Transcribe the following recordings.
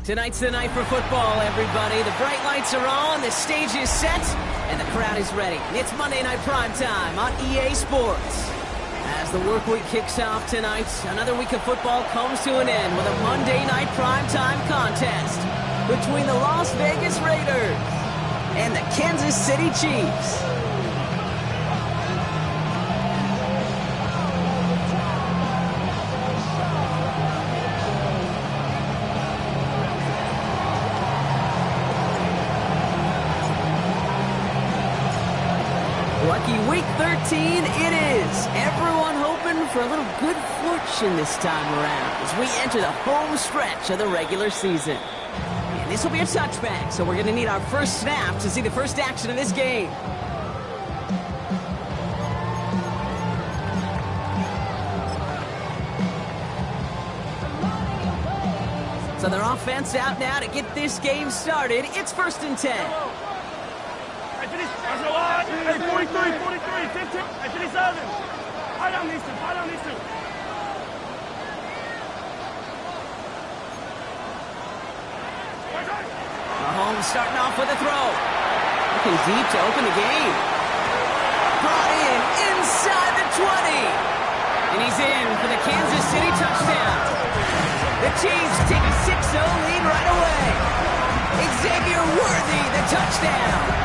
Tonight's the night for football, everybody. The bright lights are on, the stage is set, and the crowd is ready. It's Monday Night Primetime on EA Sports. As the work week kicks off tonight, another week of football comes to an end with a Monday Night Primetime contest between the Las Vegas Raiders and the Kansas City Chiefs. Lucky week 13 it is. Everyone hoping for a little good fortune this time around as we enter the home stretch of the regular season. And this will be a touchback, so we're going to need our first snap to see the first action of this game. So their offense out now to get this game started. It's 1st and 10. Hey, 43, 43, 15. Hey, 37. High down these two. Mahomes starting off with a throw. Looking deep to open the game. Brought in inside the 20. And he's in for the Kansas City touchdown. The Chiefs take a 6-0 lead right away. Xavier Worthy, the touchdown.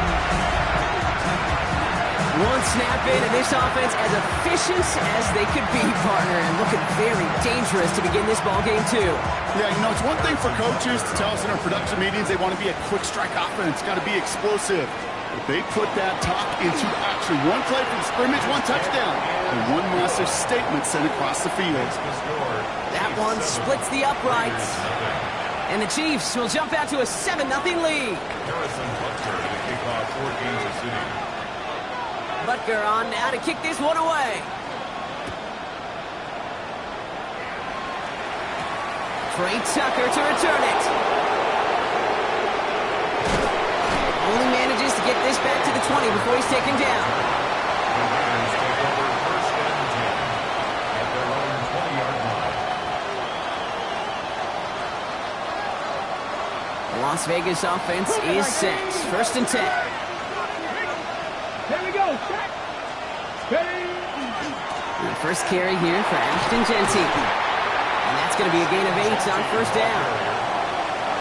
One snap in, and this offense as efficient as they could be, partner, and looking very dangerous to begin this ball game too. Yeah, you know, it's one thing for coaches to tell us in our production meetings they want to be a quick strike offense, got to be explosive. But they put that talk into action. One play from scrimmage, one touchdown, and one massive statement sent across the field. That one splits the uprights. And the Chiefs will jump out to a 7-0 lead. Butker on now to kick this one away. Trey Tucker to return it. Only manages to get this back to the 20 before he's taken down. The Las Vegas offense is set. 1st and 10. Here we go. Check. And the first carry here for Ashton Genty. And that's going to be a gain of 8 on 1st down.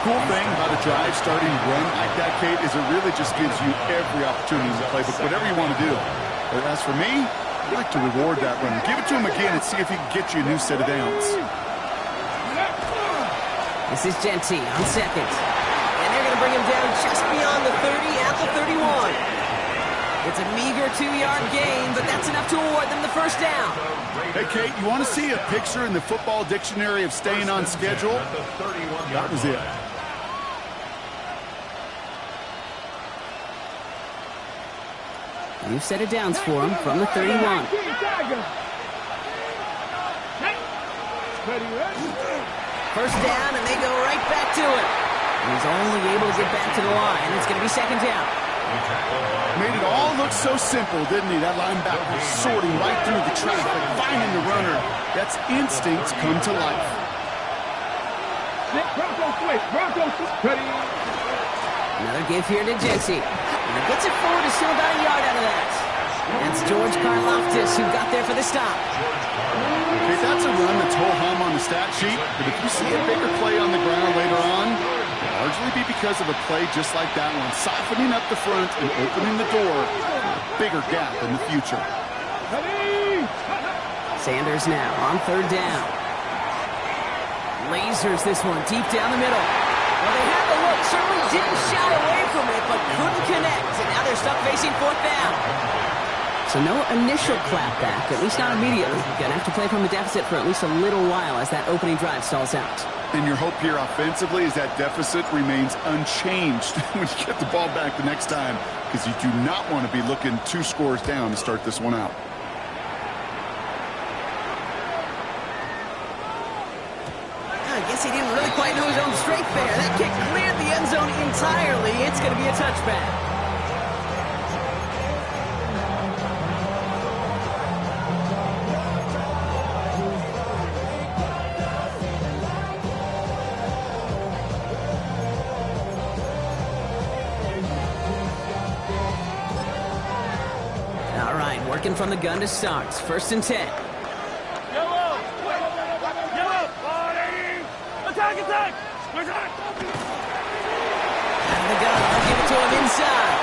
Cool thing about a drive starting run like that, Kate, is it really just gives you every opportunity to play whatever you want to do. But as for me, I like to reward that run. Give it to him again and see if he can get you a new set of downs. This is Genty on 2nd. And they're going to bring him down just beyond the 30 at the 31. It's a meager 2-yard gain, but that's enough to award them the 1st down. Hey, Kate, you want to see a picture in the football dictionary of staying on schedule? That was it. New set of downs for him from the 31. First down, and they go right back to it. And he's only able to get back to the line. It's going to be 2nd down. Made it all look so simple, didn't he? That linebacker sorting right through the traffic, finding the runner. That's instincts come to life. Another give here to Genty. And he gets it forward to still about a yard out of that. That's George Karlaftis who got there for the stop. Okay, that's a run that's ho-hum on the stat sheet, but if you see a bigger play on the ground later on, it'll largely be because of a play just like that one, softening up the front and opening the door for a bigger gap in the future. Sanders now on 3rd down. Lasers this one deep down the middle. Well, they had the look, certainly didn't shy away from it, but couldn't connect, and now they're stuck facing 4th down. So no initial clapback, at least not immediately. Gonna have to play from the deficit for at least a little while as that opening drive stalls out. And your hope here offensively is that deficit remains unchanged when you get the ball back the next time, because you do not want to be looking 2 scores down to start this one out. I guess he didn't really quite know his own strength there. That kick cleared the end zone entirely. It's going to be a touchback. Working from the gun to start. It's 1st and 10. Yellow! Yellow! Attack, attack! Attack! Out of the gun, they'll give it to him inside.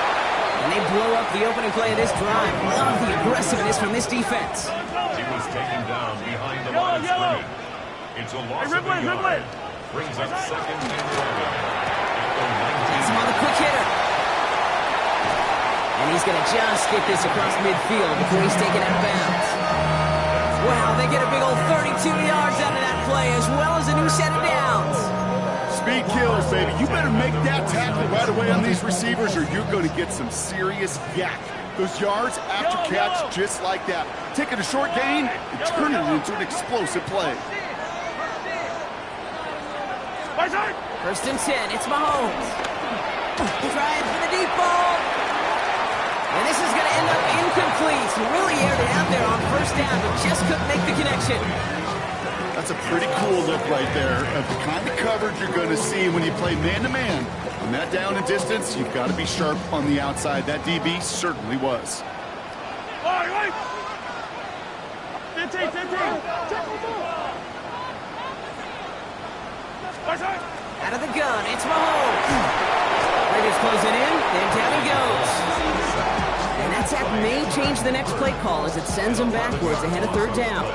And they blow up the opening play of this drive. Love the aggressiveness from this defense. He was taken down behind the line of scrimmage. It's a loss of a yard. Brings up 2nd and 11. Takes him on the quick hitter. And he's going to just get this across midfield before he's taken out of bounds. Wow, they get a big old 32 yards out of that play, as well as a new set of downs. Speed kills, baby. You better make that tackle right away on these receivers or you're going to get some serious yak. Those yards after catch just like that. Taking a short gain and turning it into an explosive play. 1st and 10, it's Mahomes. Trying for the deep ball. And this is going to end up incomplete. He really aired it out there on 1st down, but just couldn't make the connection. That's a pretty cool look right there of the kind of coverage you're going to see when you play man-to-man. On that down and distance, you've got to be sharp on the outside. That DB certainly was. 15. Out of the gun, it's Mahomes. Raiders closing in, then down he goes. And that sack may change the next play call as it sends him backwards ahead of 3rd down.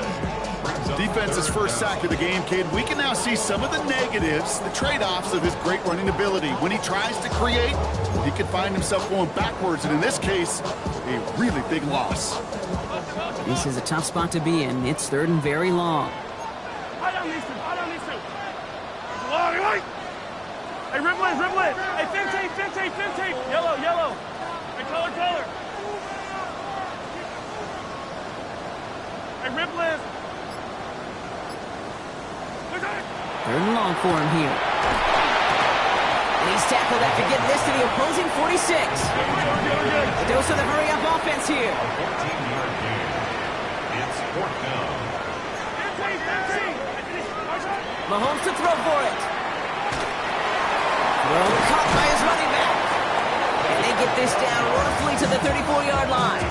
Defense's first sack of the game, kid. We can now see some of the negatives, the trade-offs of his great running ability. When he tries to create, he can find himself going backwards, and in this case, a really big loss. This is a tough spot to be in. It's 3rd and very long. I don't need to. Hey, dribble it. Hey, 15. Yellow. Hey, color. Hey, dribble it. 3rd and long for him here. And he's tackled after getting this to the opposing 46. A dose of the hurry-up offense here. 14-yard gain. It's 4th down. 15. Mahomes to throw for it. Throw caught by his running back. And they get this down roughly to the 34-yard line.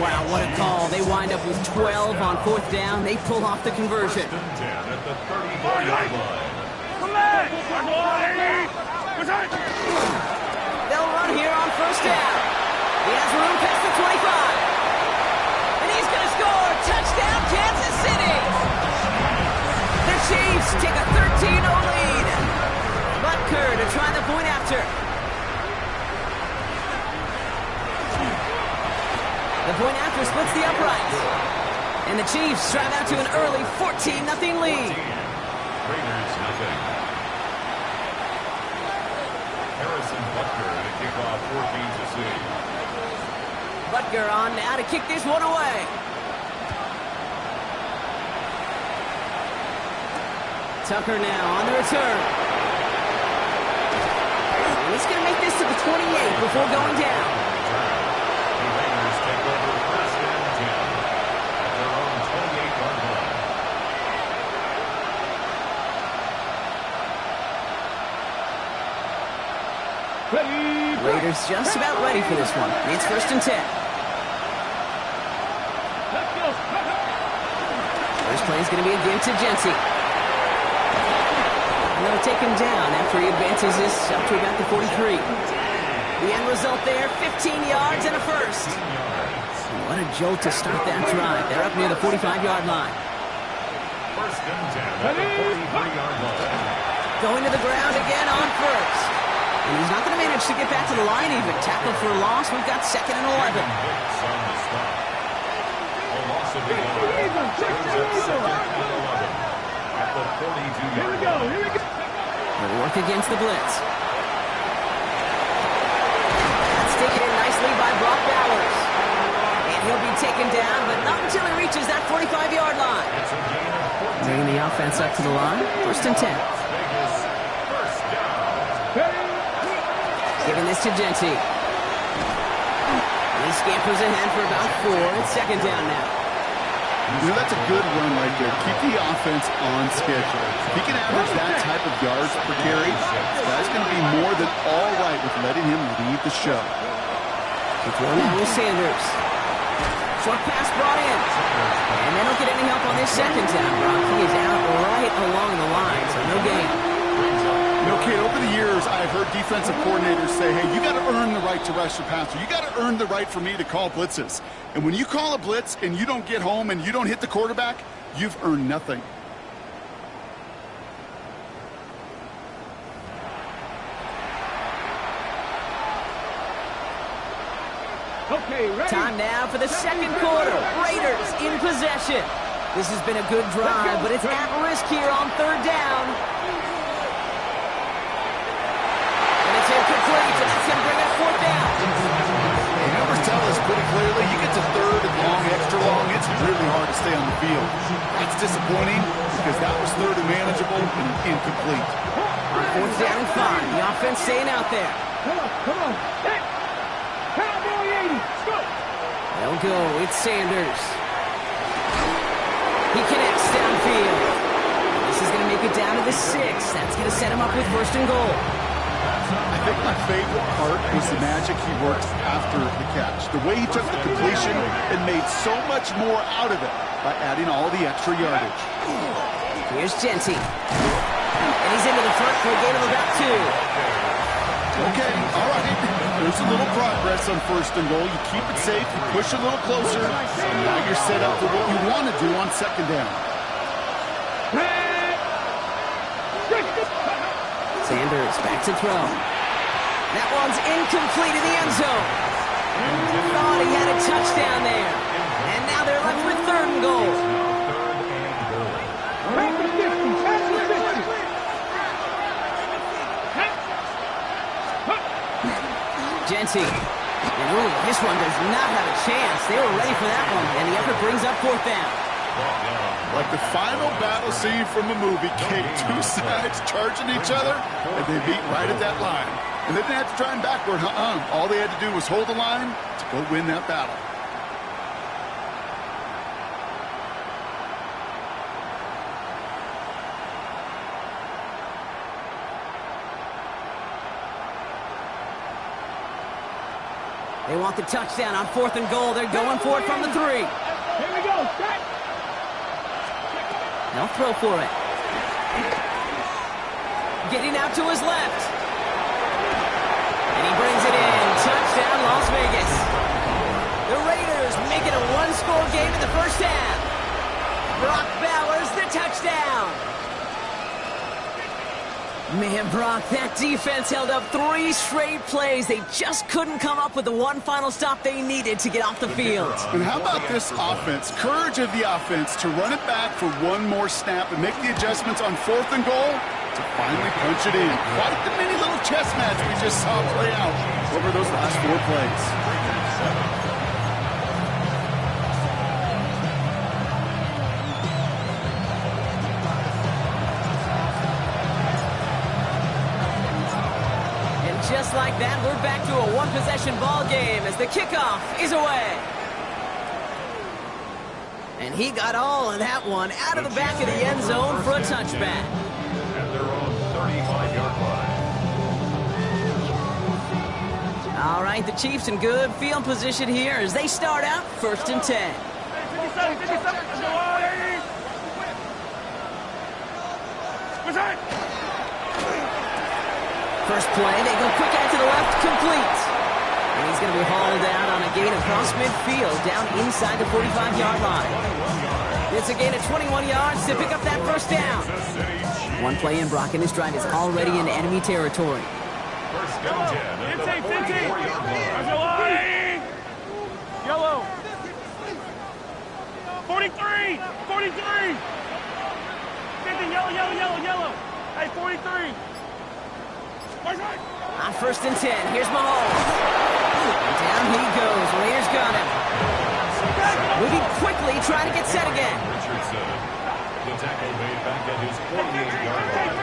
Wow, what a call. They wind up with 12 on 4th down. They pull off the conversion. 10 at the 34-yard line. Come back! They'll run here on 1st down. He has room past the 25. And he's going to score. Touchdown, Kansas City. The Chiefs take a 13-0 lead. Butker to try the point after. The point after splits the uprights. And the Chiefs drive out to an early 14-0 lead. Raiders nothing. Harrison Butker to kick off for Kansas City. Butker on now to kick this one away. Tucker now on the return. And he's going to make this to the 28 before going down. The Raiders take over 1st and 10 at their own 28-yard line. Raiders just about ready for this one. It's 1st and 10. First play is going to be again to Jency. And they'll take him down after he advances this up to about the 43. The end result there, 15 yards and a first. What a jolt to start that drive. They're up near the 45-yard line. 1st and 10 at the 43-yard line. Going to the ground again on 1st. And he's not going to manage to get back to the line even. Tackled for a loss. We've got 2nd and 11. Hicks on the stop. A loss of a yard. Brings up 2nd and 11 at the 42-yard line. Here we go. They'll work against the blitz. That's taken in nicely by Brock Bowers. And he'll be taken down, but not until he reaches that 45-yard line. It's a gain of 14. Bringing the offense up to the line. 1st and 10. Vegas, 1st down. Giving this to Jency. He scampers ahead for about 4. It's 2nd down now. You know, that's a good run right there. Keep the offense on schedule. If he can average that type of yards per carry, that's going to be more than all right with letting him lead the show. To throw now with Sanders. Short pass brought in. And they don't get any help on this second down, Brock. He is out right along the line, so no gain. You know, Kate, over the years, I've heard defensive coordinators say, hey, you got to earn the right to rush your passer. You got to earn the right for me to call blitzes. And when you call a blitz and you don't get home and you don't hit the quarterback, you've earned nothing. Okay, ready? Time now for the second quarter. Raiders in possession. This has been a good drive, but it's at risk here on third down. And it's incomplete. That's going to bring up fourth down. The numbers tell us pretty clearly, you get to third and long, extra long, it's really hard to stay on the field. That's disappointing because that was third and manageable and incomplete. On fourth down and 5. The offense staying out there. Come on. Hey. Cowboy 80. Let's go. They'll go. It's Sanders. He connects downfield. This is going to make it down to the 6. That's going to set him up with first and goal. I think my favorite part was the magic he worked after the catch. The way he took the completion and made so much more out of it by adding all the extra yardage. Here's Genty. And he's into the front for a gain of about 2. Okay, all right. There's a little progress on first and goal. You keep it safe, you push a little closer, and now you're set up for what you want to do on second down. Sanders back to throw. That one's incomplete in the end zone. Thought he had a touchdown there. And now they're left with third and goal. Genty. And ooh, this one does not have a chance. They were ready for that one. And the effort brings up fourth down. Like the final battle scene from a movie, Kate, two sides charging each other, and they meet right at that line. And they didn't have to try and backward, All they had to do was hold the line to go win that battle. They want the touchdown on fourth and goal. They're going for it from the 3. Here we go. Set. They'll throw for it. Getting out to his left. And he brings it in. Touchdown, Las Vegas. The Raiders make it a one-score game in the first half. Brock Bowers, the touchdown. Man, Brock, that defense held up 3 straight plays. They just couldn't come up with the one final stop they needed to get off the field. And how about this offense? Courage of the offense to run it back for one more snap and make the adjustments on fourth and goal to finally punch it in. Quite the mini little chess match we just saw play out over those last 4 plays. Just like that, we're back to a one-possession ball game as the kickoff is away. And he got all of that one out of the back of the end zone for a touchback. And they're on 35-yard line. All right, the Chiefs in good field position here as they start out first and 10. 57. First play, they go quick out to the left, complete. And he's going to be hauled out on a gain across midfield, down inside the 45-yard line. It's a gain of 21 yards to pick up that first down. One play in, Brock, and this drive is already in enemy territory. First down 10. 15. Yellow. 43. 43. 50, yellow. Hey, 43. On first and 10, here's Mahomes. Down he goes. Raiders got him. Moving quickly, trying to get set again. Richardson. The tackle made back at his 48-yard line.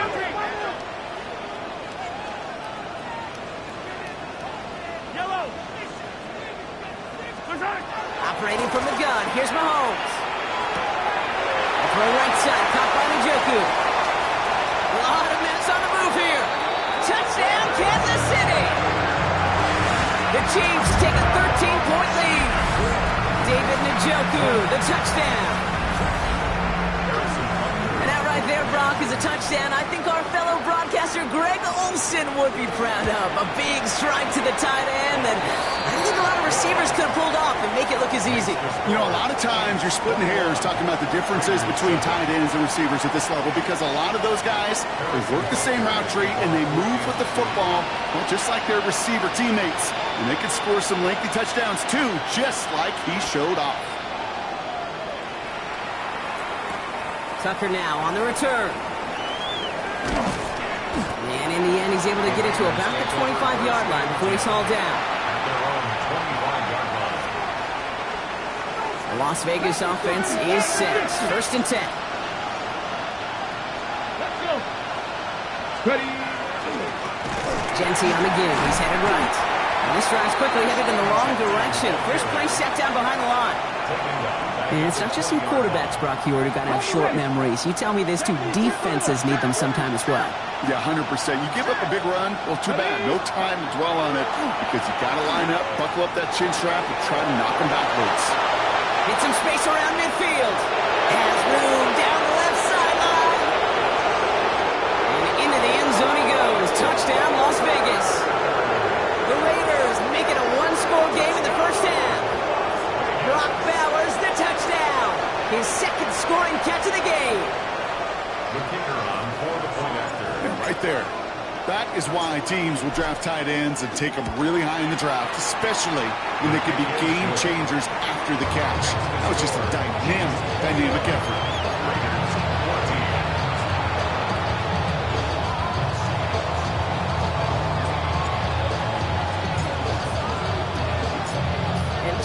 Yellow. Operating from the gun, here's Mahomes. Throw right side, caught by Njoku. A lot of minutes on the move here. Touchdown, Kansas City! The Chiefs take a 13-point lead. David Njoku, the touchdown. And that right there, Brock, is a touchdown I think our fellow broadcaster Greg Olson would be proud of. A big strike to the tight end that I think a lot of receivers could have pulled off and make it look as easy. You know, a lot of times you're splitting hairs talking about the differences between tight ends and receivers at this level because a lot of those guys, they work the same route tree and they move with the football, well, just like their receiver teammates. And they can score some lengthy touchdowns too, just like he showed off. Tucker now on the return. And in the end, he's able to get it to about the 25-yard line before he's hauled down. The Las Vegas offense is set. First and 10. Let's go. Ready. Genty on the give. He's headed right. And this drive's quickly headed in the wrong direction. First play set down behind the line. And it's not just some quarterbacks, Brock Huard, who got to have short memories. You tell me this, too. Defenses need them sometime as well. Yeah, 100%. You give up a big run, well, too bad. No time to dwell on it because you got to line up, buckle up that chin strap, and try to knock them backwards. Get some space around midfield. Has room down the left sideline. And into the end zone he goes. Touchdown, Las Vegas. The Raiders make it a one-score game in the first half. Brock Bowers, the touchdown. His second scoring catch of the game. The kicker on for the point after. And right there. That is why teams will draft tight ends and take them really high in the draft, especially when they can be game changers after the catch. That was just a dynamic effort. Raiders 20.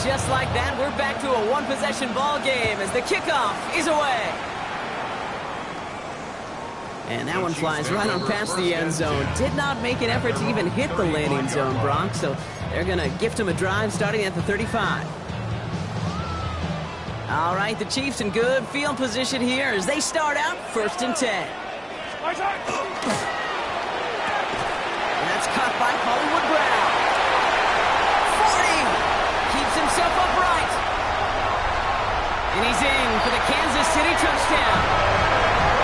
Just like that, we're back to a one-possession ball game as the kickoff is away. And that one flies right on past the end zone. Did not make an effort to even hit the landing zone, Bronx, so they're going to gift him a drive starting at the 35. All right, the Chiefs in good field position here as they start out first and 10. That's caught by Hollywood Brown. Himself upright. And he's in for the Kansas City touchdown.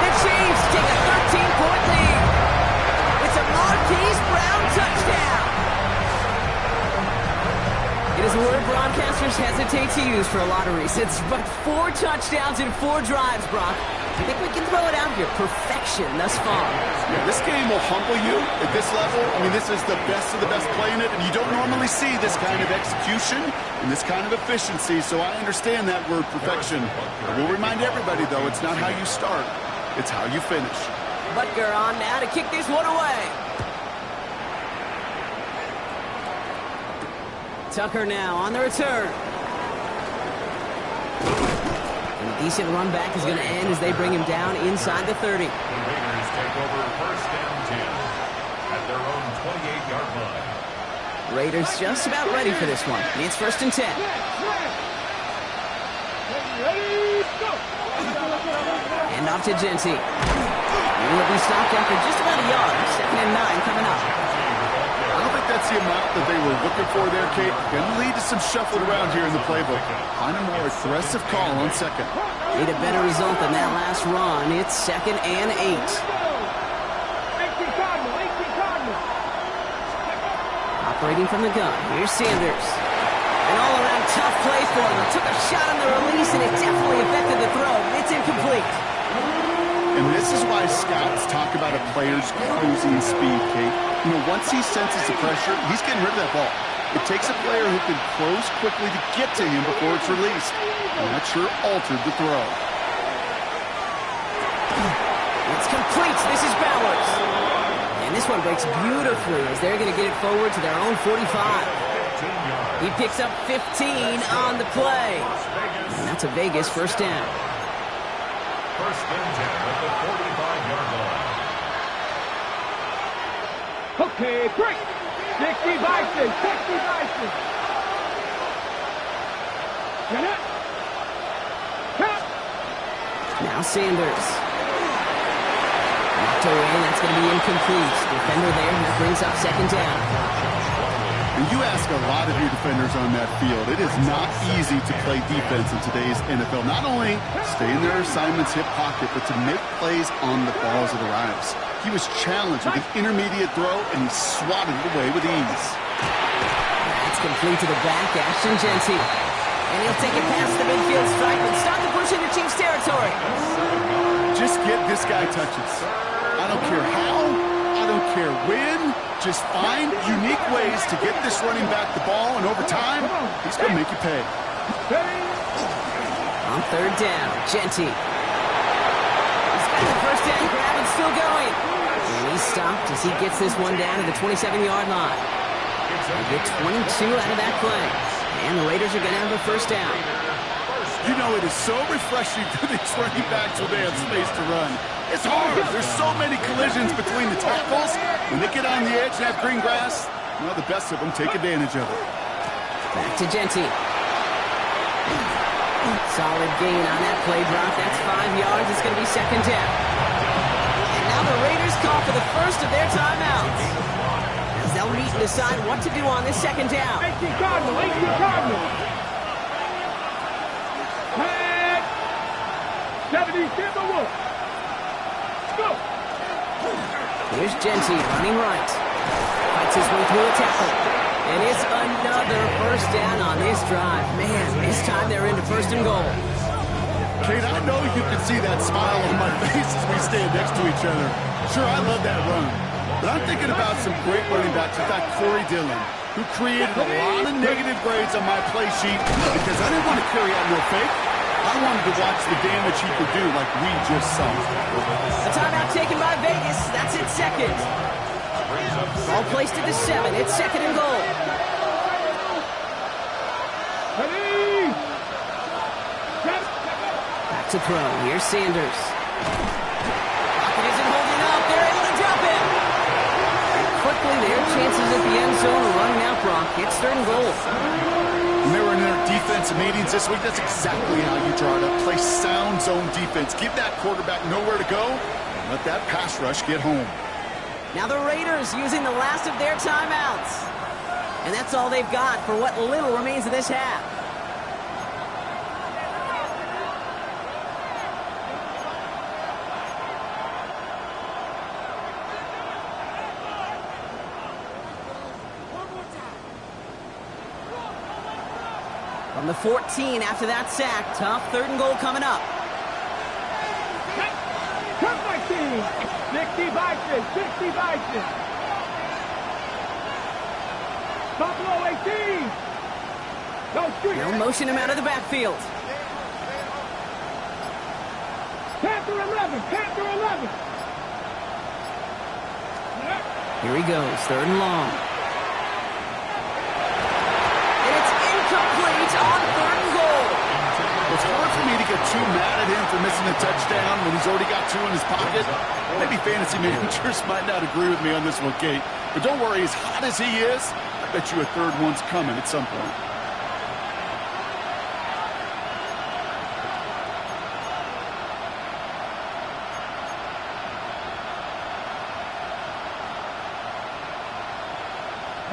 The Chiefs take a 13-point lead. It's a Marquise Brown touchdown. It is a word broadcasters hesitate to use for a lot of reasons, but 4 touchdowns in 4 drives, Brock. I think we can throw it out here. Perfection thus far. Yeah, this game will humble you at this level. I mean, this is the best of the best playing it, and you don't normally see this kind of execution and this kind of efficiency, so I understand that word perfection. I will remind everybody, though, it's not how you start, it's how you finish. Butker on now to kick this one away. Tucker now on the return. And a decent run back is going to end as they bring him down inside the 30. The Raiders take over first down 10 at their own 28-yard line. Raiders just about ready for this one. It's first and 10. And off to Genty. And he'll be stopped after just about a yard. Second and 9 coming up. I don't think that's the amount that they were looking for there, Kate. Going to lead to some shuffling around here in the playbook. Find a more aggressive call on second. Need a better result than that last run. It's second and 8. Operating from the gun. Here's Sanders. An all-around tough play for him. Took a shot on the release, and it definitely affected the throw. It's incomplete. And this is why scouts talk about a player's cruising speed, Kate. You know, once he senses the pressure, he's getting rid of that ball. It takes a player who can close quickly to get to him before it's released. And that sure altered the throw. It's complete. This is Bowers. And this one breaks beautifully as they're going to get it forward to their own 45. He picks up 15 on the play. And that's a Vegas first down. First and 10 at the 45-yard line. Okay, break. 60 Bison, 60 Bison. Get it. Cut. Now Sanders. Knocked away, and that's going to be incomplete. Defender there, and that brings up second down. And you ask a lot of your defenders on that field. It is not easy to play defense in today's NFL. Not only stay in their assignment's hip pocket, but to make plays on the balls of the rivals. He was challenged with an intermediate throw, and he swatted it away with ease. That's complete to the back, Ashton Jeanty. And he'll take it past the midfield stripe and start the push into Chiefs territory. Just get this guy touches. I don't care how, I don't care when. Just find unique ways to get this running back the ball, and over time, he's going to make you pay. On third down, Jeanty. He's got the first down grab and still going. And he's stopped as he gets this one down to the 27-yard line. They get 22 out of that play. And the Raiders are going to have a first down. You know, it is so refreshing for these running backs when they have space to run. It's hard. There's so many collisions between the tackles. When they get on the edge and have green grass, well, the best of them take advantage of it. Back to Jeanty. Solid gain on that play drop. That's 5 yards. It's going to be second down. And now the Raiders call for the first of their timeouts, as they'll meet and decide what to do on this second down. 18 Cardinal, 18 Cardinal. 70 Timberwolves. Go. Here's Jeanty running right. Fights his way through a tackle. And it's another first down on this drive. Man, this time they're into first and goal. Kate, I know you can see that smile on my face as we stand next to each other. Sure, I love that run. But I'm thinking about some great running backs. In fact, Corey Dillon, who created a lot of negative grades on my play sheet because I didn't want to carry out no fake. I wanted to watch the damage he could do like we just saw. A timeout taken by Vegas. That's its second. Ball placed at the 7. It's second and goal. Back to throw. Here's Sanders. Pocket isn't holding up. They're able to drop it. And quickly, their chances at the end zone are running out, Brock. It's third and goal. When they were in their defensive meetings this week, that's exactly how you draw it up. Play sound zone defense. Give that quarterback nowhere to go, and let that pass rush get home. Now the Raiders using the last of their timeouts. And that's all they've got for what little remains of this half. From the 14 after that sack, tough third and goal coming up. Come my team. 60 Vikings, 60 Vikings. Buffalo 18. They'll motion him out of the backfield. Panther 11, Panther 11. Here he goes, third and long. And it's incomplete on third and goal. It's hard for me to get too mad at him for missing a touchdown when he's already got 2 in his pocket. Maybe fantasy managers might not agree with me on this one, Kate. But don't worry, as hot as he is, I bet you a third one's coming at some point.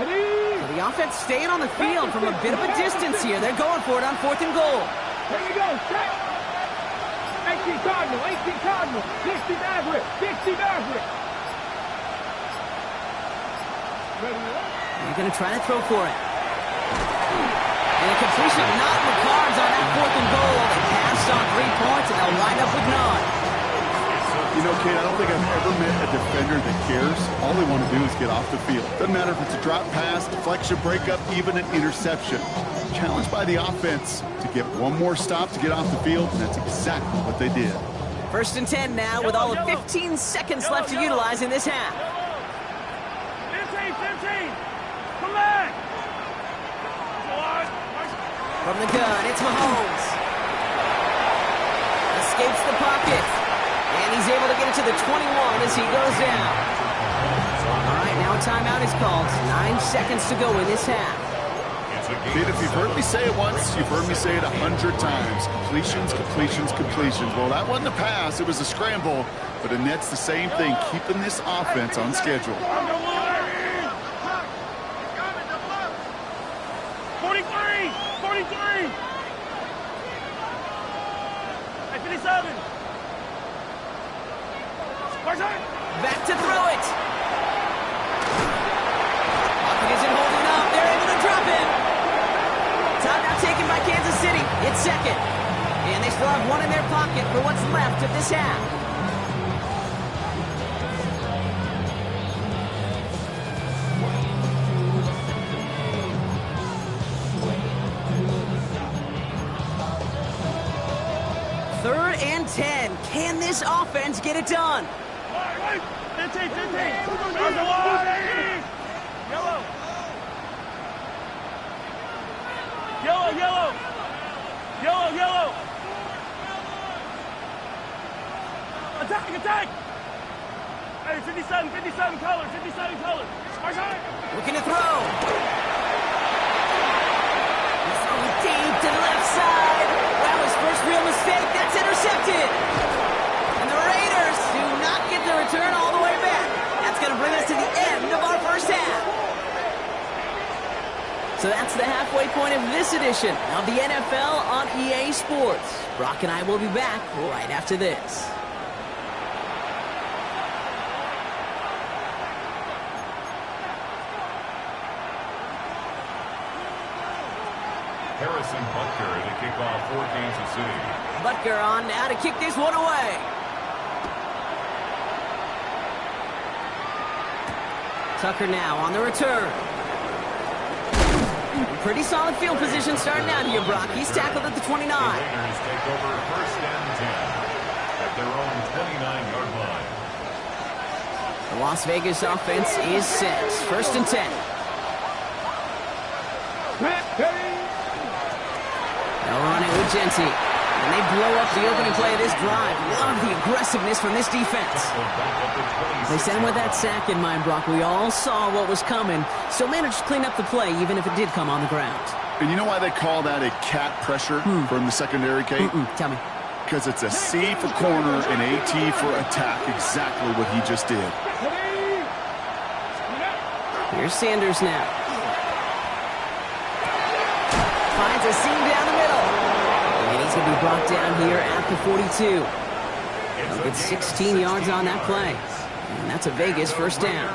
So the offense staying on the field from a bit of a distance here. They're going for it on fourth and goal. Here we go, set. 18 Cardinal, 18 Cardinal, 60 Maverick, 60 Maverick. They're going to try to throw for it. And a completion not in the cards on that fourth and goal. They passed on 3 points, and they'll wind up with none. You know, Kate, I don't think I've ever met a defender that cares. All they want to do is get off the field. Doesn't matter if it's a drop pass, deflection, breakup, even an interception. Challenged by the offense to get one more stop to get off the field, and that's exactly what they did. First and 10 now with all of 15 seconds left to utilize in this half. 15, 15. Come back. From the gun, it's Mahomes. Escapes the pocket. And he's able to get it to the 21 as he goes down. All right, now a timeout is called. 9 seconds to go in this half. Kate, if you've heard me say it once, you've heard me say it 100 times. Completions, completions, completions. Well, that wasn't a pass. It was a scramble. But Annette's the same thing, keeping this offense on schedule. 43. Hey, 57. Back to throw it. Bucket isn't holding up. They're able to drop him. Timeout taken by Kansas City. It's second. And they still have one in their pocket for what's left of this half. Third and 10. Can this offense get it done? 15. Yellow. Attack. Hey, 57 color. Looking to throw. He's throwing deep to the left side. Well, his first real mistake. That's intercepted. And the Raiders do not get the return all the way back. That's going to bring us to the end of our first half. So that's the halfway point of this edition of the NFL on EA Sports. Brock and I will be back right after this. Harrison Butker to kick off for Kansas City. Butker on now to kick this one away. Tucker now on the return. Pretty solid field position starting out here, Brock. He's tackled at the 29. The Raiders take over first and 10 at their own 29-yard line. The Las Vegas offense is set. First and 10. They'll run it with Genty. And they blow up the opening play of this drive. Love the aggressiveness from this defense. They sent him with that sack in mind, Brock. We all saw what was coming, so managed to clean up the play, even if it did come on the ground. And you know why they call that a cat pressure from the secondary, Kate? Tell me. Because it's a C for corner and a T for attack. Exactly what he just did. Here's Sanders now. Finds a seam down the middle. And he's going to be brought down here at the 42. He'll get 16 yards on that play. And that's a Vegas first down.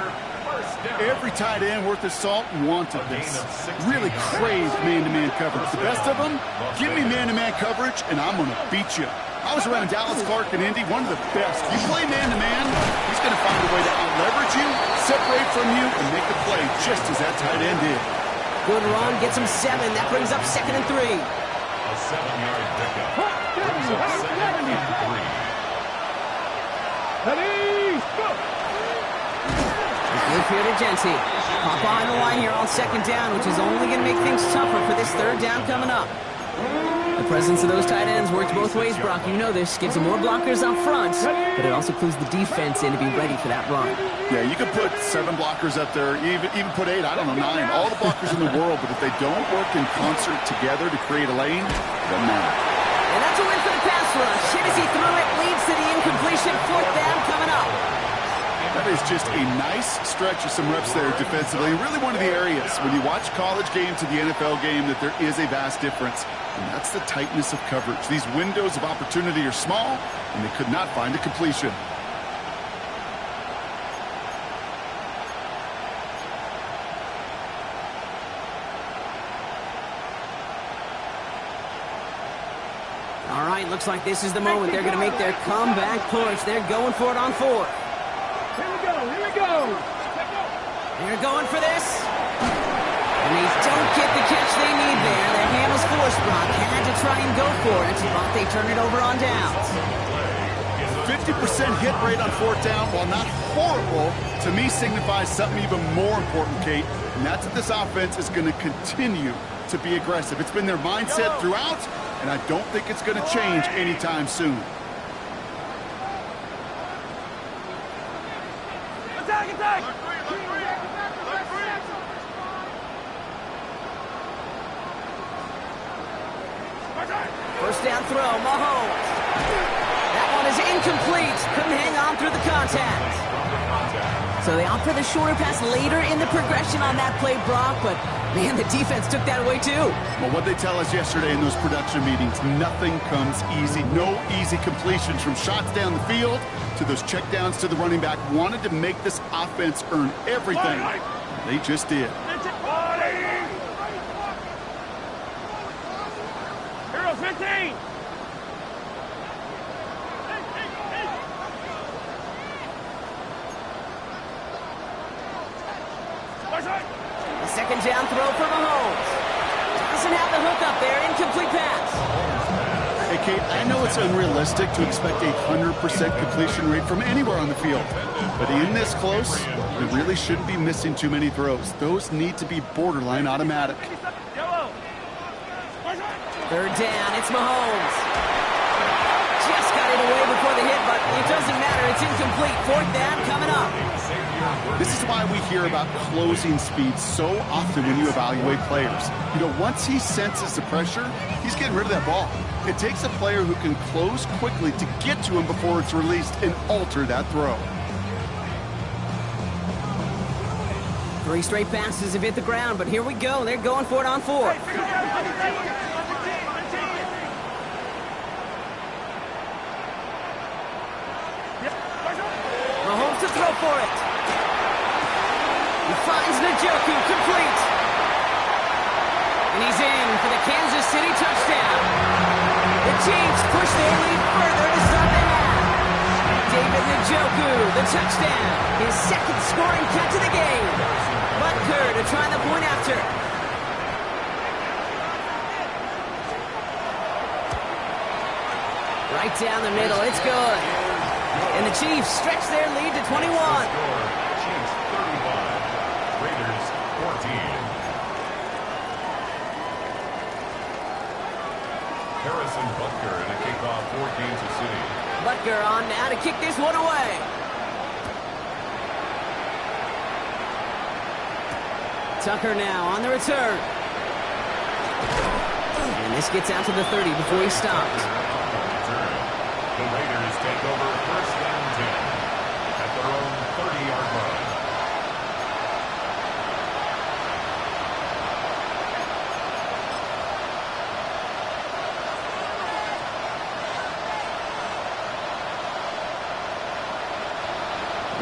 Every tight end worth his salt wanted this. Really craved man-to-man coverage. The best of them, give me man-to-man coverage, and I'm going to beat you. I was around Dallas Clark and Indy, one of the best. You play man-to-man, he's going to find a way to out-leverage you, separate from you, and make the play just as that tight end did. Good run, gets him 7. That brings up second and 3. A 7-yard pickup. Brings up second and 3. Good here to Genty. Pop on the line here on second down, which is only going to make things tougher for this third down coming up. The presence of those tight ends works both ways, Brock. You know this. Gives them more blockers up front, but it also clues the defense in to be ready for that run. Yeah, you could put 7 blockers up there, even put 8, I don't know, 9. All the blockers in the world, but if they don't work in concert together to create a lane, it doesn't matter. And that's a win for the pass rush. Hit as he threw it, leads to the incompletion. Fourth down coming up. That is just a nice stretch of some reps there defensively. Really one of the areas when you watch college game to the NFL game that there is a vast difference. And that's the tightness of coverage. These windows of opportunity are small, and they could not find a completion. All right, looks like this is the moment. They're going to make their comeback push. They're going for it on 4th. Here we go. They're going for this. And they don't get the catch they need there. Their hand was forced, Brock. Had to try and go for it, but they turn it over on downs. 50% hit rate on 4th down, while not horrible, to me signifies something even more important, Kate. And that's that this offense is going to continue to be aggressive. It's been their mindset throughout, and I don't think it's going to change anytime soon. Attack! First down throw, Mahomes. That one is incomplete. Couldn't hang on through the contact. So So they opt for the shorter pass later in the progression on that play, Brock, but man, the defense took that away too. Well, what they tell us yesterday in those production meetings, nothing comes easy. No easy completions from shots down the field to those checkdowns to the running back. Wanted to make this offense earn everything. They just did. Hero 15! A second down throw for Mahomes. Doesn't have the hook up there. Incomplete pass. Hey, Kate, I know it's unrealistic to expect a 100% completion rate from anywhere on the field. But in this close, you really shouldn't be missing too many throws. Those need to be borderline automatic. Third down, it's Mahomes. Just got it away before the hit, but it doesn't matter. It's incomplete. Fourth down coming up. This is why we hear about closing speed so often when you evaluate players. You know, once he senses the pressure, he's getting rid of that ball. It takes a player who can close quickly to get to him before it's released and alter that throw. 3 straight passes have hit the ground, but here we go. They're going for it on 4th. Mahomes to throw for it. He finds Njoku, complete. And he's in for the Kansas City touchdown. The Chiefs push their lead further to start the half. David Njoku, the touchdown. His second scoring catch of the game. Butker to try the point after. Right down the middle, it's good. And the Chiefs stretch their lead to 21. Chiefs 35, Raiders 14. Harrison Butker in a kickoff for Kansas City. Butker on now to kick this one away. Tucker now on the return. And this gets out to the 30 before he stops. The Raiders take over first and 10 at their own 30-yard line.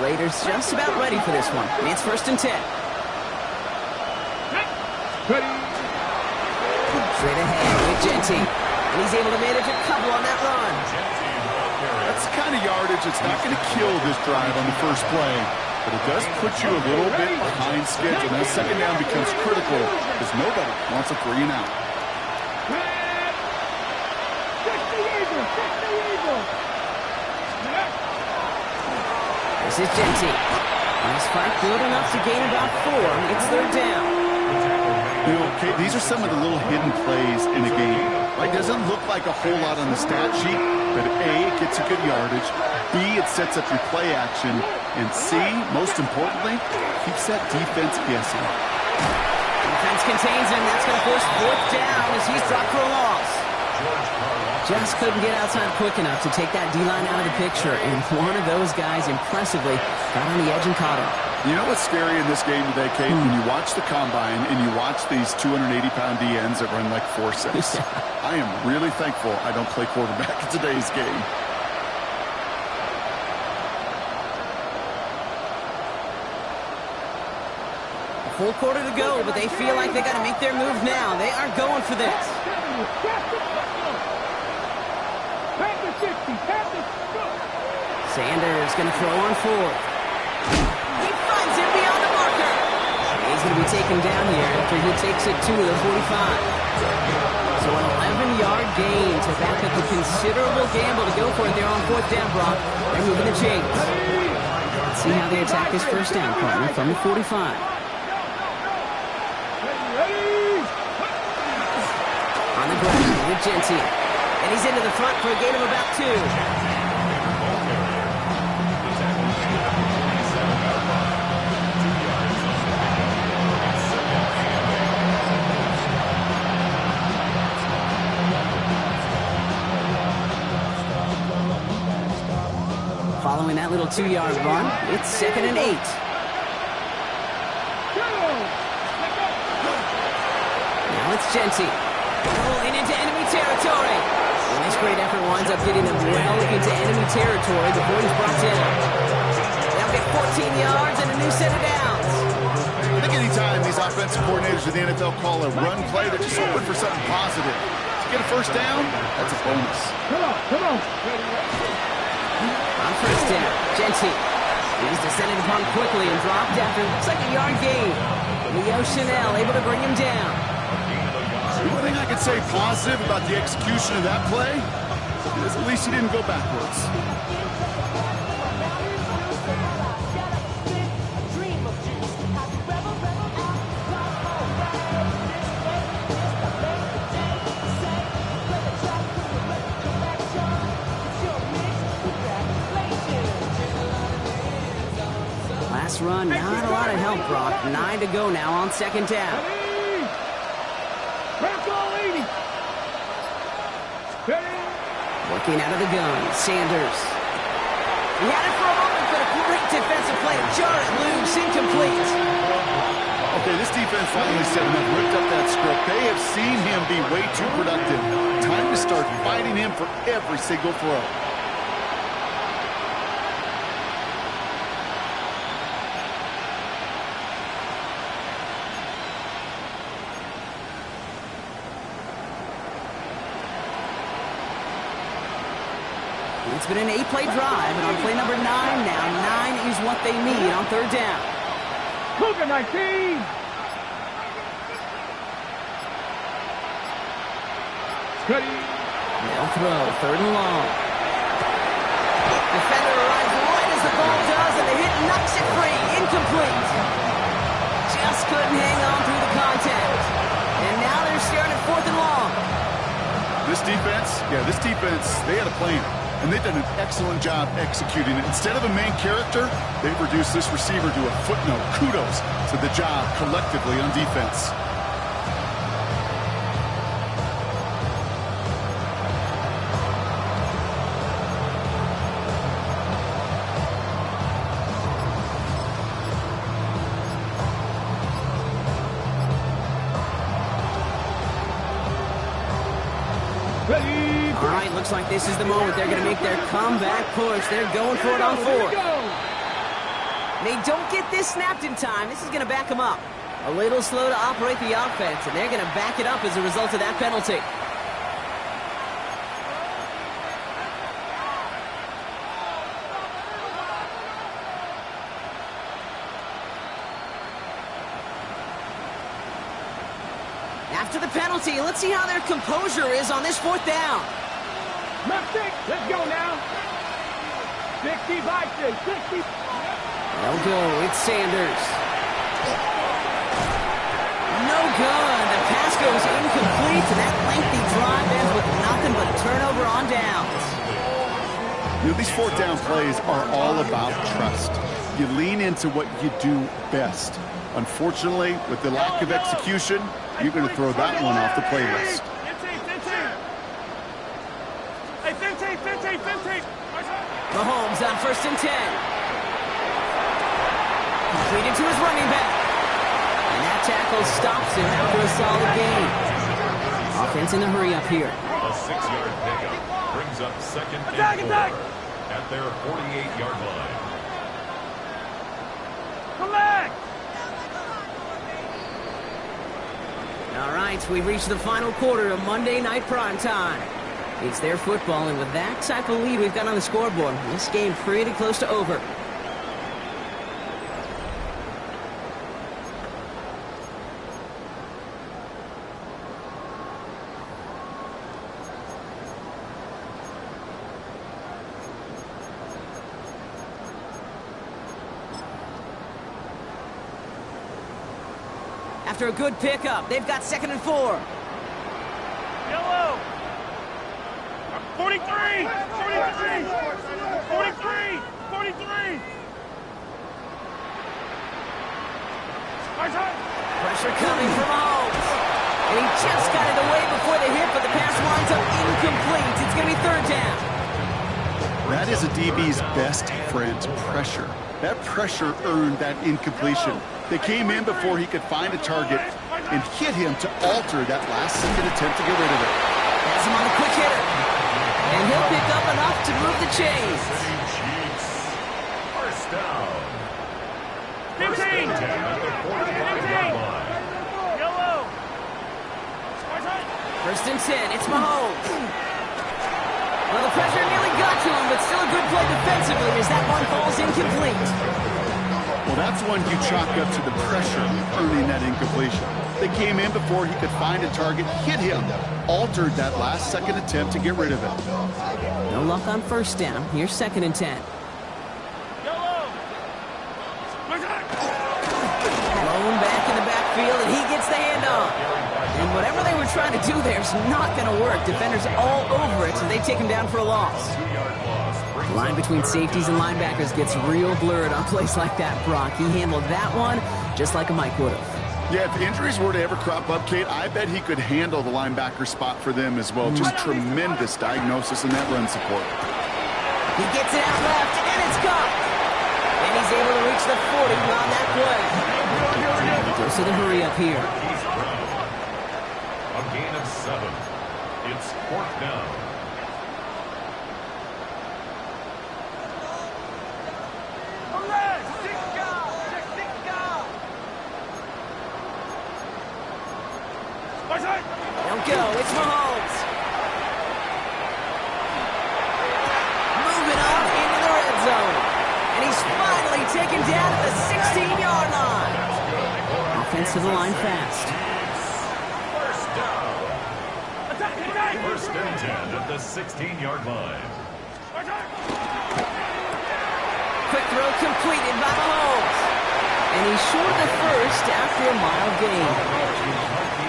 Raiders just about ready for this one. It's first and 10. Straight ahead with Genty. And he's able to manage a couple on that run. That's the kind of yardage that's not going to kill this drive on the first play, but it does put you a little bit behind schedule. Now second down becomes critical because nobody wants a 3 and out. This is Genty. Nice fight, good enough to gain about 4. It's third down. You know, okay, these are some of the little hidden plays in a game. Right, doesn't look like a whole lot on the stat sheet, but A, it gets a good yardage, B, it sets up your play action, and C, most importantly, keeps that defense guessing. Defense contains him. That's going to force fourth down as he's dropped for a loss. Just couldn't get outside quick enough to take that D-line out of the picture, and one of those guys impressively got on the edge and caught him. You know what's scary in this game today, Kate? When you watch the combine and you watch these 280-pound DNs that run like 4.6. I am really thankful I don't play quarterback in today's game. A full quarter to go, but they feel like they got to make their move now. They are going for this. Sanders going to throw on 4th. He finds him beyond the marker. He's going to be taken down here after he takes it to the 45. So an 11-yard gain to back up a considerable gamble to go for it there on 4th down, Brock. They're moving the chains. Let's see how they attack this first down, partner, from the 45. On the ground with Genty. And he's into the front for a gain of about 2. Following that little 2-yard run, it's 2nd and 8. it's Genty. Rolling into enemy territory. And this great effort winds up getting them well into enemy territory before he's brought down. They'll get 14 yards and a new set of downs. I think anytime these offensive coordinators in the NFL call a run play, they're just hoping for something positive. To get a first down, that's a bonus. Come on, come on. On first down, Genty. He's descended upon quickly and dropped after looks like a yard gain. Leo Chanel able to bring him down. The only thing I could say positive about the execution of that play is at least he didn't go backwards. Last run, not a lot of help, Brock. 9 to go now on second down. Working out of the gun, Sanders. He had it for a moment, but a great defensive play. Jar it loose, incomplete. Okay, this defense finally said enough, ripped up that script. They have seen him be way too productive. Time to start fighting him for every single throw. It's been an 8-play drive, and on play number 9 now, 9 is what they need on third down. Cougar 19! Ready? They'll throw, third and long. Defender arrives right as the ball does, and the hit knocks it free, incomplete. Just couldn't hang on through the contact. And now they're staring at fourth and long. This defense, they had a plan. And they've done an excellent job executing it. Instead of a main character, they've reduced this receiver to a footnote. Kudos to the job collectively on defense. All right, looks like this is the moment they're going to make their comeback push. They're going for it on fourth. They don't get this snapped in time. This is going to back them up. A little slow to operate the offense, and they're going to back it up as a result of that penalty. After the penalty, let's see how their composure is on this fourth down. Let's go now. 60 by 60. They'll go. It's Sanders. No good. The pass goes incomplete, and that lengthy drive ends with nothing but a turnover on downs. You know, these fourth down plays are all about trust. You lean into what you do best. Unfortunately, with the lack of execution, you're going to throw that one off the playlist. Mahomes on first and 10. Completed to his running back. And that tackle stops him after a solid gain. Offense in the hurry up here. A 6-yard pickup brings up second and 4 at their 48-yard line. Come back! All right, we've reached the final quarter of Monday Night Primetime. It's their football, and with that type of lead we've got on the scoreboard, this game pretty close to over. After a good pickup, they've got second and 4. Yellow! 43! 43! 43! 43! Pressure coming from Mahomes. And he just got it away before the hit, but the pass winds up incomplete. It's going to be third down. That is a DB's best friend, pressure. That pressure earned that incompletion. They came in before he could find a target, and hit him to alter that last-second attempt to get rid of it. Has him on the quick hitter. And he'll pick up enough to move the chains. First down. 15. 15. At the 45-yard line. Yellow. First and 10, it's Mahomes. Well, the pressure nearly got to him, but still a good play defensively as that one falls incomplete. Well, that's one you chalk up to the pressure earning that incompletion. They came in before he could find a target, hit him, altered that last-second attempt to get rid of it. No luck on first down. Here's second and 10. Blown back in the backfield, and he gets the handoff. And whatever they were trying to do there is not going to work. Defenders all over it, so they take him down for a loss. The line between safeties and linebackers gets real blurred on plays like that, Brock. He handled that one just like a Mike would have. Yeah, if injuries were to ever crop up, Kate, I bet he could handle the linebacker spot for them as well. Just tremendous diagnosis in that run support. He gets it out left, and it's caught. And he's able to reach the 40 on that play. Goes to the hurry up here. A gain of 7. It's 4th down. Don't go. It's Mahomes. Moving on into the red zone. And he's finally taken down at the 16-yard line. Offense to the line fast. First down. First and 10 at the 16-yard line. Quick throw completed by Mahomes. And he's short of the first after a mile gain.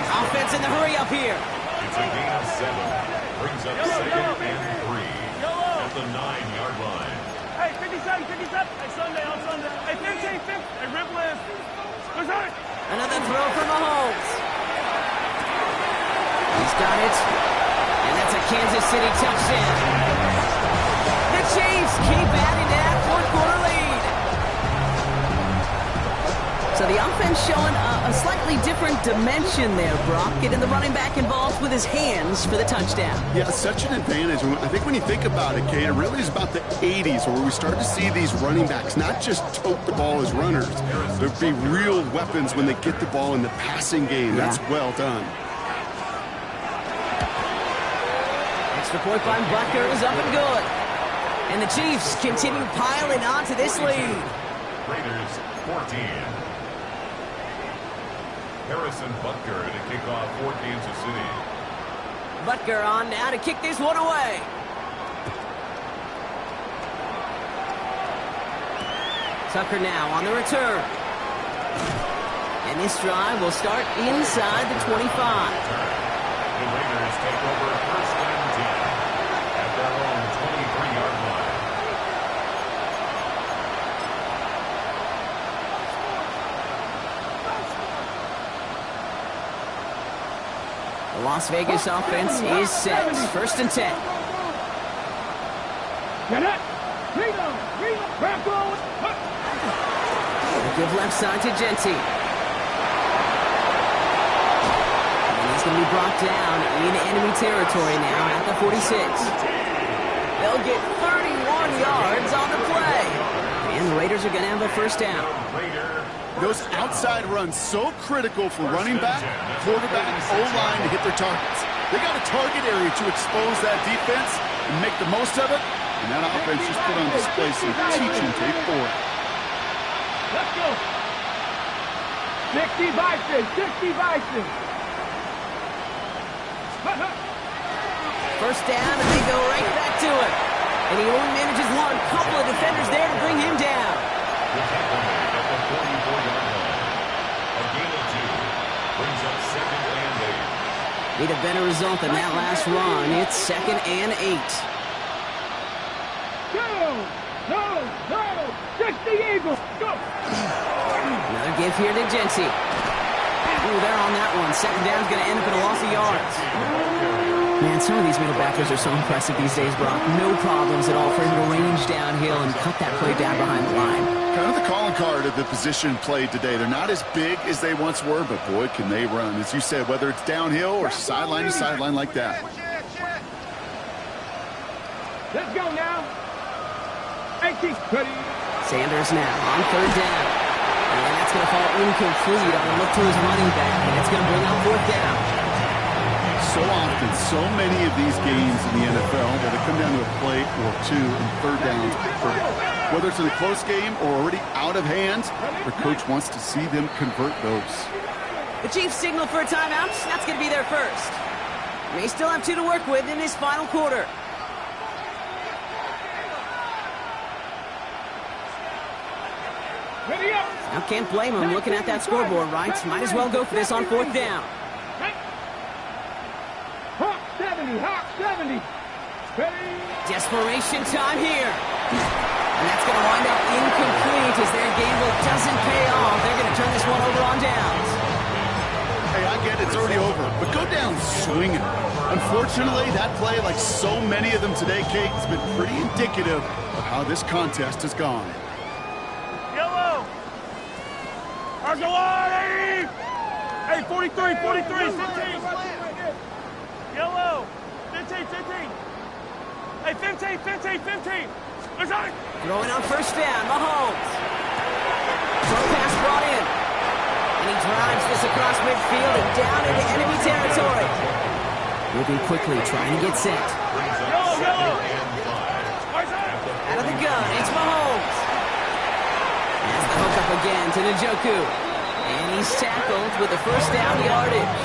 Offense in the hurry up here. It's a gain of 7. Brings up 2nd and 3 at the 9-yard line. Hey, 57, 57. Hey, Sunday, on Sunday. Hey, 15, 15. Hey, rip list. Another throw for Mahomes. He's got it. And that's a Kansas City touchdown. The Chiefs keep adding to that fourth-quarter lead. So the offense showing a slightly different dimension there, Brock. Getting the running back involved with his hands for the touchdown. Yeah, such an advantage. I think when you think about it, Kate, it really is about the 80s where we start to see these running backs not just tote the ball as runners, but be real weapons when they get the ball in the passing game. Yeah. That's well done. Extra point by Butker is up and good. And the Chiefs continue piling on to this lead. Raiders 14. Harrison Butker to kick off for Kansas City. Butker on now to kick this one away. Tucker now on the return. And this drive will start inside the 25. The Raiders take over first and 10 at their own 23-yard line. The Las Vegas offense is set. First and 10. Get it. Reload. Back on. Give left side to Genty. And he's going to be brought down in enemy territory now at the 46. They'll get 31 yards on the play. And the Raiders are going to have a first down. Those outside runs so critical for running back, quarterback, O-line to hit their targets. They got a target area to expose that defense and make the most of it. And that offense just put on display some teaching tape for it. Let's go. 60 Bison. 60 Bison. First down, and they go right back to it. And he only manages one. Couple of defenders there to bring him down. The tackle made at the 44-yard line. A gain of 2 brings up 2nd and 8. Need a better result than that last run. It's 2nd and 8. No. 60 Eagles. Go. Another give here to Genty. Ooh, they're on that one. Second down's going to end up in a loss of yards. Man, some of these middle backers are so impressive these days, Brock. No problems at all for him to range downhill and cut that play down behind the line. Kind of the calling card of the position played today. They're not as big as they once were, but boy, can they run. As you said, whether it's downhill or sideline to sideline like that. Let's go now. 18. Ready. Sanders now on third down. And that's going to fall incomplete on a look to his running back. And it's going to bring up fourth down. So often, so many of these games in the NFL where they come down to a play or two and third downs. Whether it's in a close game or already out of hand, the coach wants to see them convert those. The Chiefs signal for a timeout. That's going to be their first. They still have 2 to work with in this final quarter. Ready up. Now can't blame him looking at that scoreboard, right? Might as well go for this on fourth down. Hawk 70. Hawk 70. Ready. Desperation time here. And that's going to wind up incomplete as their gamble doesn't pay off. They're going to turn this one over on downs. Hey, I get it's already over, but go down swinging. Unfortunately, that play, like so many of them today, Kate, has been pretty indicative of how this contest has gone. Yellow. Argolari. Hey, 43, 43, 15. Yellow. 15, 15. Hey, 15, 15, 15. There's on it. Throwing on first down, Mahomes. Throw pass brought in. And he drives this across midfield and down into enemy territory. Moving quickly, trying to get set. Yellow, yellow. Out of the gun, it's Mahomes. Has the hook up again to Njoku. And he's tackled with the first down yardage.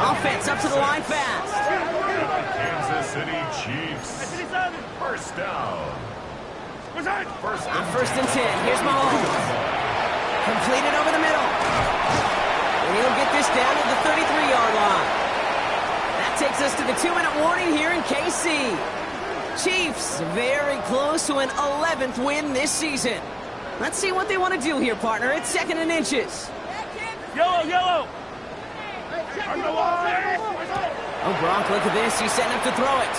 Offense up to the line fast. Kansas City Chiefs. First down. On first and 10, here's Mahomes. Completed over the middle. And he'll get this down to the 33-yard line. That takes us to the 2-minute warning here in KC. Chiefs very close to an 11th win this season. Let's see what they want to do here, partner. It's 2nd and inches. Yellow, yellow. Oh, Gronk, look at this. He's setting up to throw it.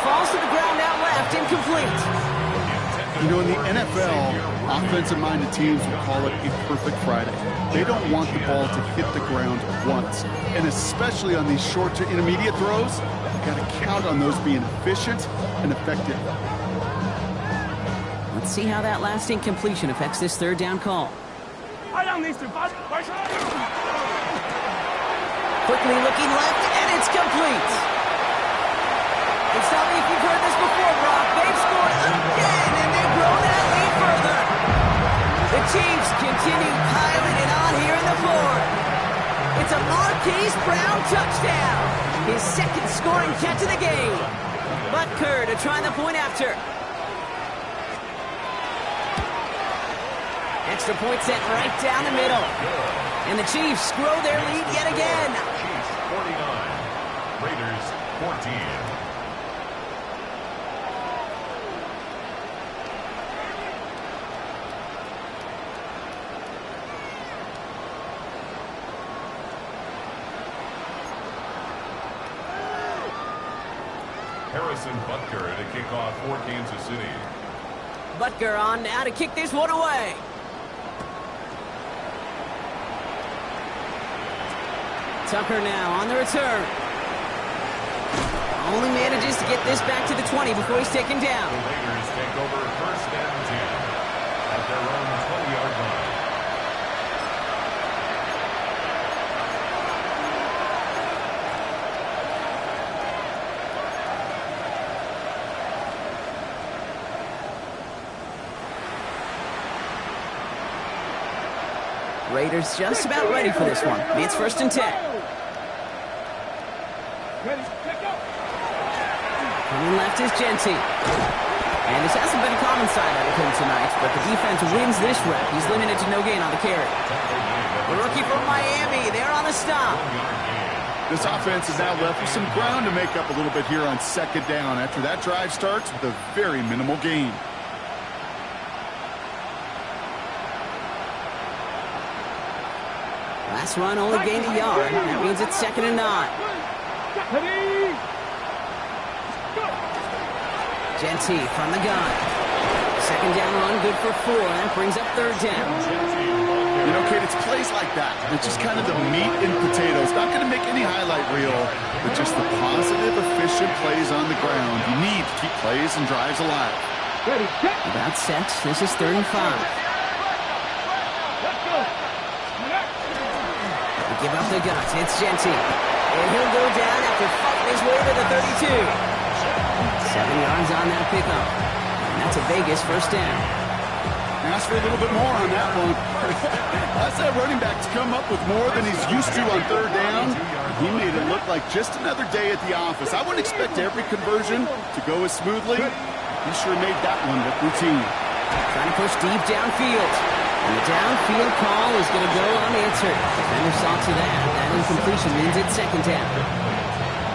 Falls to the ground out left, incomplete. You know, in the NFL, offensive-minded teams will call it a perfect Friday. They don't want the ball to hit the ground once. And especially on these short to intermediate throws, you've got to count on those being efficient and effective. Let's see how that last incompletion affects this third down call. Quickly looking left, and it's complete. And tell me if you've heard this before, Brock. They've scored again, and they've grown that lead further. The Chiefs continue piling it on here in the fourth. It's a Marquise Brown touchdown. His 2nd scoring catch of the game. Butker to try the point after. Extra point set right down the middle. And the Chiefs grow their lead yet again. Chiefs 49, Raiders 14. Harrison Butker to kick off for Kansas City. Butker on now to kick this one away. Tucker now on the return. Only manages to get this back to the 20 before he's taken down. The Raiders take over first and 10 at their own 20-yard line. Raiders just about ready for this one. It's first and 10. Coming left is Genty. And this hasn't been a common sight out of him tonight, but the defense wins this rep. He's limited to no gain on the carry. The rookie from Miami, they're on the stop. This offense has now left with some ground to make up a little bit here on 2nd down after that drive starts with a very minimal gain. Last run only gained a yard. That means it's 2nd and 9. Genty from the gun. Second down run, good for 4. That brings up third down. You know, Kate, it's plays like that. It's just kind of the meat and potatoes. Not going to make any highlight reel, but just the positive, efficient plays on the ground. You need to keep plays and drives alive. Ready, set. About set. This is 3rd and 5. Let's go. They give up the guts. It's Genty. And he'll go down after fighting his way to the 32. 7 yards on that pickup. And that's a Vegas first down. Ask for a little bit more on that one. That's that running back to come up with more than he's used to on 3rd down. He made it look like just another day at the office. I wouldn't expect every conversion to go as smoothly. He sure made that one look routine. Trying to push deep downfield. And the downfield call is going to go unanswered. Defender saw to that. That incompletion means it's 2nd down.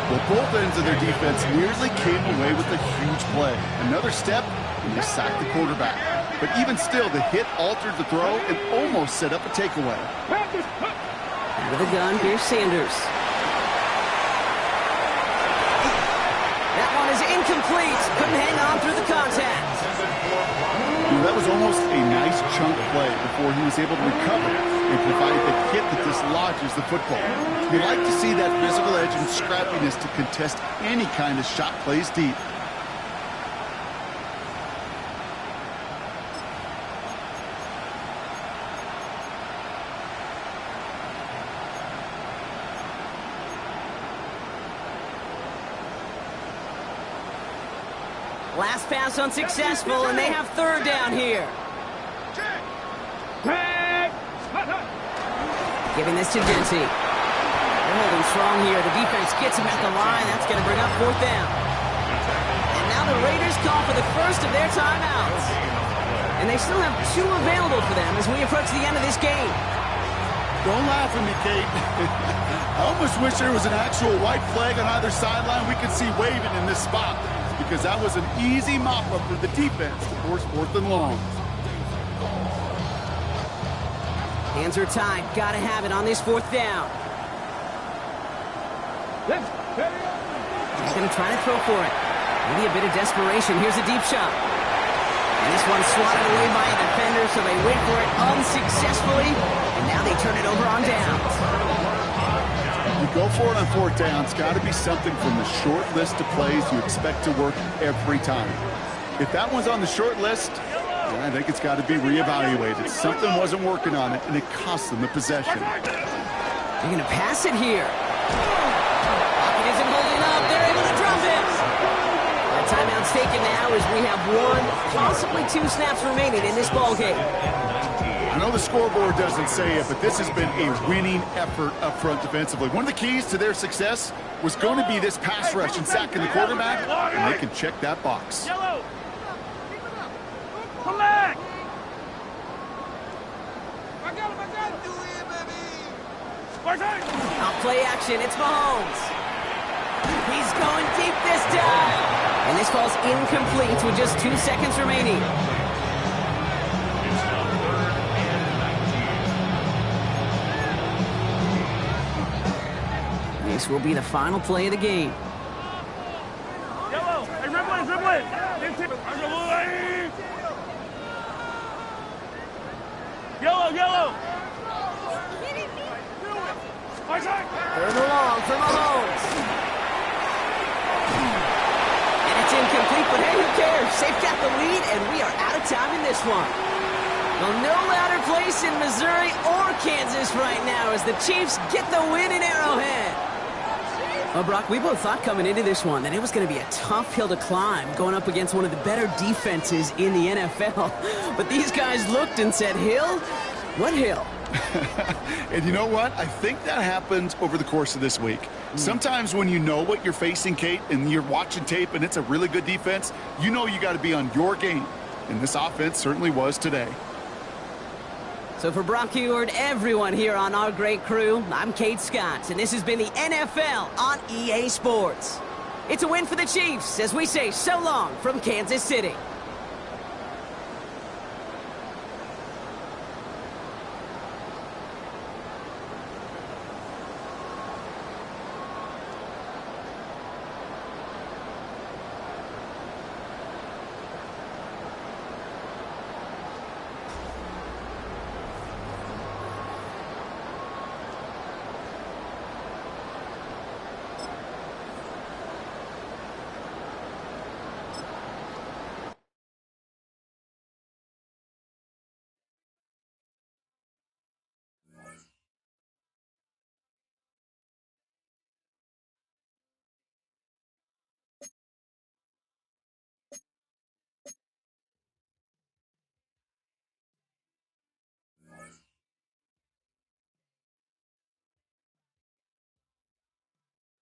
Well, both ends of their defense nearly came away with a huge play. Another step, and they sacked the quarterback. But even still, the hit altered the throw and almost set up a takeaway. Out of the gun, here's Sanders. That one is incomplete. Couldn't hang on through the contact. That was almost a nice chunk play before he was able to recover and provide the hit that dislodges the football. You like to see that physical edge and scrappiness to contest any kind of shot plays deep. Last pass unsuccessful, and they have 3rd down here. Giving this to Genty. They're holding strong here. The defense gets him at the line. That's going to bring up 4th down. And now the Raiders call for the first of their timeouts. And they still have 2 available for them as we approach the end of this game. Don't laugh at me, Kate. I almost wish there was an actual white flag on either sideline we could see waving in this spot, because that was an easy mop-up for the defense to force 4th and long. Hands are tied. Got to have it on this 4th down. Let's carry on. He's going to try to throw for it. Maybe a bit of desperation. Here's a deep shot. And this one's swatted away by a defender, so they wait for it unsuccessfully. And now they turn it over on downs. You go for it on 4th down. It's got to be something from the short list of plays you expect to work every time. If that one's on the short list, I think it's got to be reevaluated. Something wasn't working on it, and it cost them the possession. They're going to pass it here. Pocket isn't holding up. They're able to drop it. That timeout's taken now as we have 1, possibly 2 snaps remaining in this ballgame. I know the scoreboard doesn't say it, but this has been a winning effort up front defensively. One of the keys to their success was going to be this pass rush and sacking the quarterback, and they can check that box. Yellow. Come back. I got him. Out play action. It's Mahomes. He's going deep this time. And this ball's incomplete with just 2 seconds remaining. This will be the final play of the game. Yellow. Hey, dribble it. Yellow. 3rd and long for Mahomes. And it's incomplete, but hey, who cares? They've got the lead, and we are out of time in this one. Well, no louder place in Missouri or Kansas right now as the Chiefs get the win in Arrowhead. Well, Brock, we both thought coming into this one that it was going to be a tough hill to climb going up against one of the better defenses in the NFL. But these guys looked and said, Hill? What hill? And you know what? I think that happened over the course of this week. Sometimes when you know what you're facing, Kate, and you're watching tape and it's a really good defense, you know you got to be on your game. And this offense certainly was today. So for Brock Huard, everyone here on our great crew, I'm Kate Scott, and this has been the NFL on EA Sports. It's a win for the Chiefs as we say so long from Kansas City.